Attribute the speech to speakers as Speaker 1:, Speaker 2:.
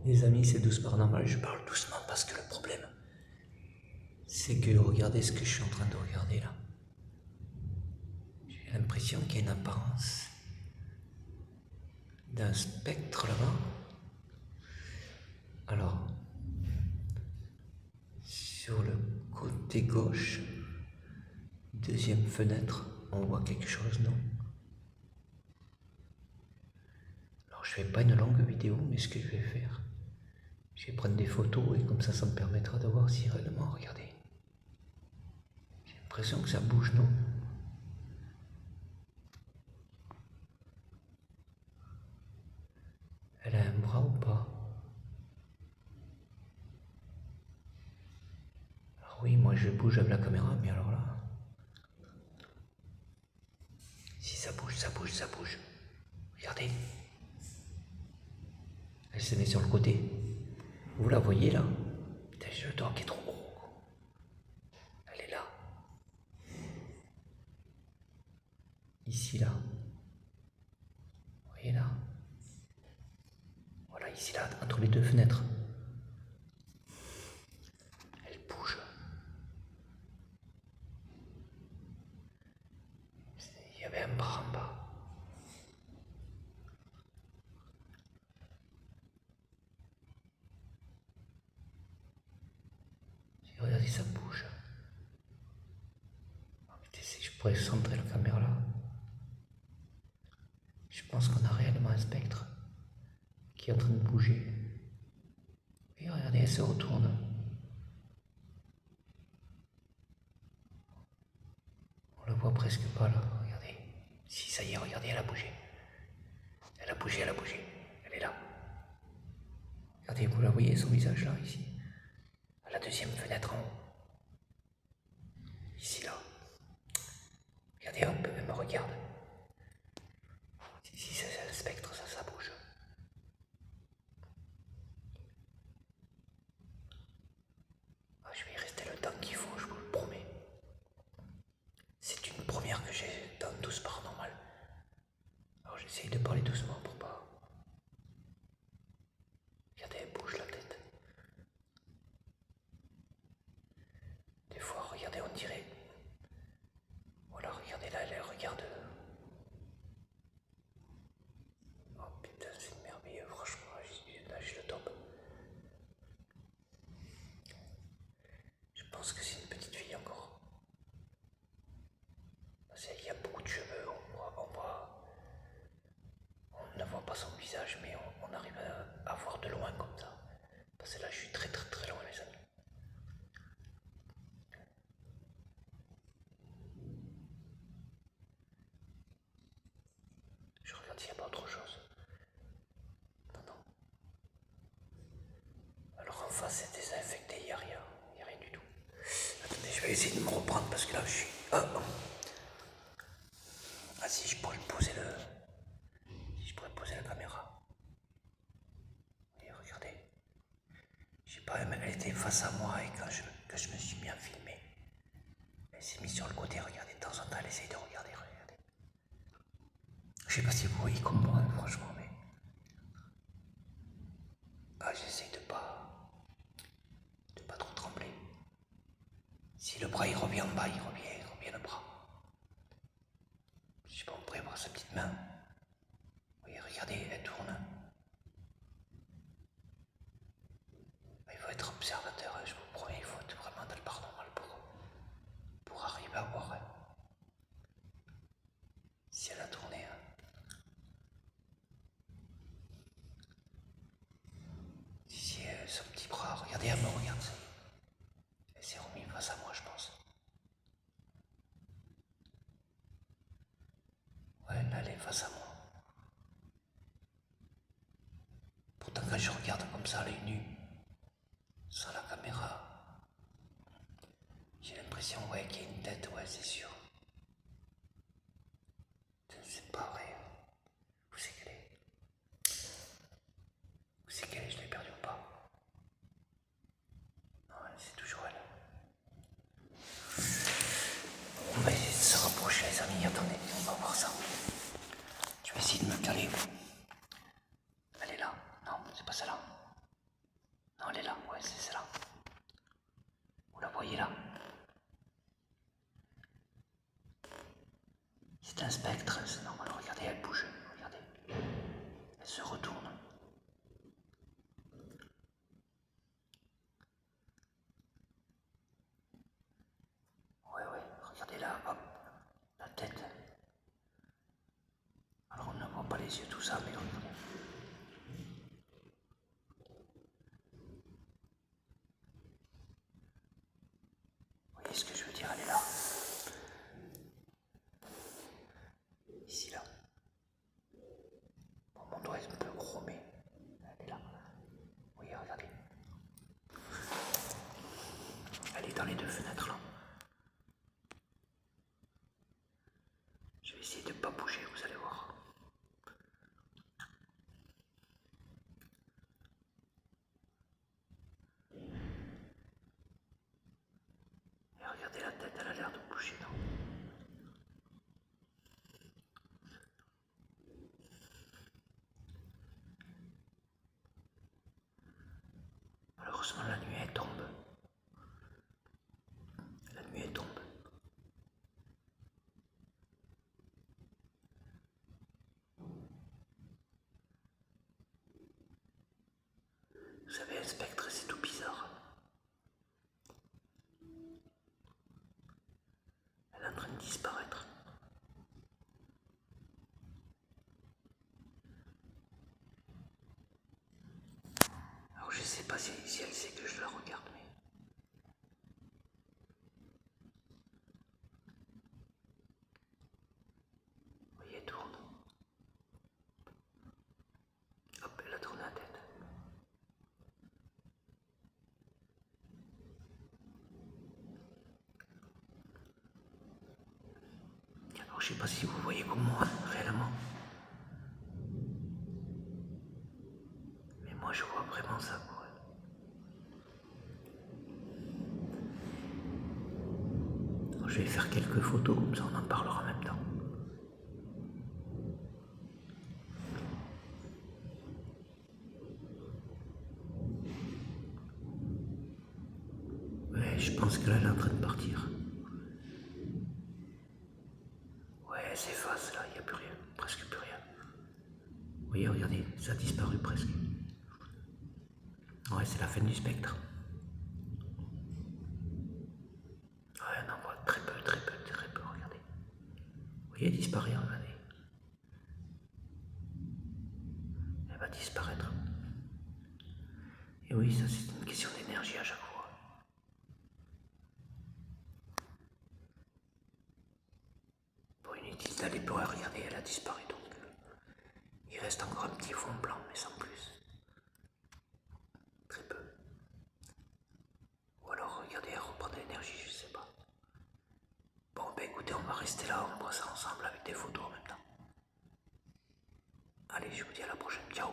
Speaker 1: Les amis, c'est douce paranormal, je parle doucement parce que le problème, c'est que regardez ce que je suis en train de regarder là. J'ai l'impression qu'il y a une apparence d'un spectre là-bas. Alors, sur le côté gauche, deuxième fenêtre, on voit quelque chose, non? Alors, je fais pas une longue vidéo, mais ce que je vais faire, je vais prendre des photos et comme ça me permettra de voir si réellement, regardez. J'ai l'impression que ça bouge, non? Elle a un bras ou pas? Alors oui, moi je bouge avec la caméra, mais alors là... Si ça bouge, ça bouge, ça bouge. Regardez. Elle se met sur le côté. Vous la voyez là? Putain, j'ai le doigt qui est trop gros. Elle est là. Ici là. Vous voyez là? Voilà, ici là, entre les deux fenêtres. Elle bouge. Il y avait un bras en bas. Regardez, ça bouge. Si je pourrais centrer la caméra là. Je pense qu'on a réellement un spectre qui est en train de bouger. Et regardez, elle se retourne. On la voit presque pas là, regardez. Si, ça y est, regardez, elle a bougé. Elle a bougé, elle a bougé. Elle est là. Regardez, vous la voyez, son visage là, ici. À la deuxième fenêtre en haut. Ici, là. Regardez, hop, elle me regarde. Si, c'est le spectre, ça bouge. Ah, je vais y rester le temps qu'il faut, je vous le promets. C'est une première que j'ai dans Douce Paranormal. Alors j'essaye de parler doucement pour pas... Regardez, elle bouge la tête. Des fois, regardez, on dirait... Voilà, regardez là, elle regarde... Oh putain, c'est merveilleux, franchement, là, je le top. Je pense que c'est une petite fille encore. Il y a beaucoup de cheveux, on ne voit pas son visage, mais on arrive à voir de loin comme ça. Parce que là, je suis très très très loin, les amis. Je regarde s'il n'y a pas autre chose. Non. Alors en face, c'est désinfecté, il n'y a rien. Il n'y a rien du tout. Attendez, je vais essayer de me reprendre parce que là, je suis... Ah si, je pourrais poser le... Si je pourrais poser la caméra. Et regardez. Je sais pas, elle était face à moi et quand je me suis bien filmé, elle s'est mise sur le côté, regardez, de temps en temps, elle essaye de regarder. Je sais pas si vous voyez comme moi, franchement, mais... Ah, j'essaye de pas trop trembler. Si le bras il revient en bas, il revient le bras. Je sais pas, on pourrait voir sa petite main. Oui, regardez, elle tourne. Il faut être observateur, je vous promets, il faut être vraiment dans le paranormal pour arriver à voir si elle a tourné. Si son petit bras, regardez, elle me regarde. Elle s'est remise face à moi, je pense. Ouais, là, elle est face à moi. Pourtant, quand je regarde comme ça, elle est nue, sans la caméra, j'ai l'impression, ouais, qu'il y a une tête, ouais, c'est sûr. C'est pas vrai. Où c'est qu'elle est? Où c'est qu'elle est? Je l'ai perdue ou pas? Non, c'est toujours elle. On va essayer de se rapprocher, les amis. Attendez, on va voir ça. Je vais essayer de me caler. Elle est là. Non, c'est pas celle-là. elle est là, ouais, c'est celle-là. Vous la voyez là? C'est un spectre, c'est normal. Regardez, elle bouge. Regardez. Elle se retourne. Ouais, regardez là, hop, la tête. Alors on ne voit pas les yeux, tout ça, mais regardez. Vous voyez ce que je veux dire? Elle est là. Ici, là. Bon, mon doigt est un peu gros, mais elle est là. Vous voyez, regardez. Elle est dans les deux fenêtres là. Je vais essayer de ne pas bouger, vous allez voir. Et regardez la tête, elle a l'air de bouger, non? Malheureusement, la nuit elle tombe. La nuit elle tombe. Vous savez, un spectre, c'est tout bizarre. Elle est en train de disparaître. Alors je sais pas si elle sait que je la regarde, mais... Vous voyez, elle tourne. Hop, elle a tourné la tête. Alors je sais pas si vous voyez comme moi, réellement. Mais moi je vois vraiment ça, quoi. Alors, je vais faire quelques photos, comme ça on en parlera en même temps. Ouais, je pense que là elle est en train de partir. Ouais, elle s'efface là, il n'y a plus rien, presque plus rien. Vous voyez, regardez, ça a disparu presque. Ouais, c'est la fin du spectre. Ouais, on en voit très peu, regardez. Vous voyez, elle disparaît, regardez. Elle va disparaître. Et oui, ça c'est une question d'énergie à chaque fois. Bon, inutile d'aller plus loin, regardez, elle a disparu donc. Il reste encore un petit fond blanc, mais sans plus. Très peu. Ou alors, regardez, elle reprend de l'énergie, je sais pas. Bon, ben écoutez, on va rester là, on voit ça ensemble avec des photos en même temps. Allez, je vous dis à la prochaine, ciao.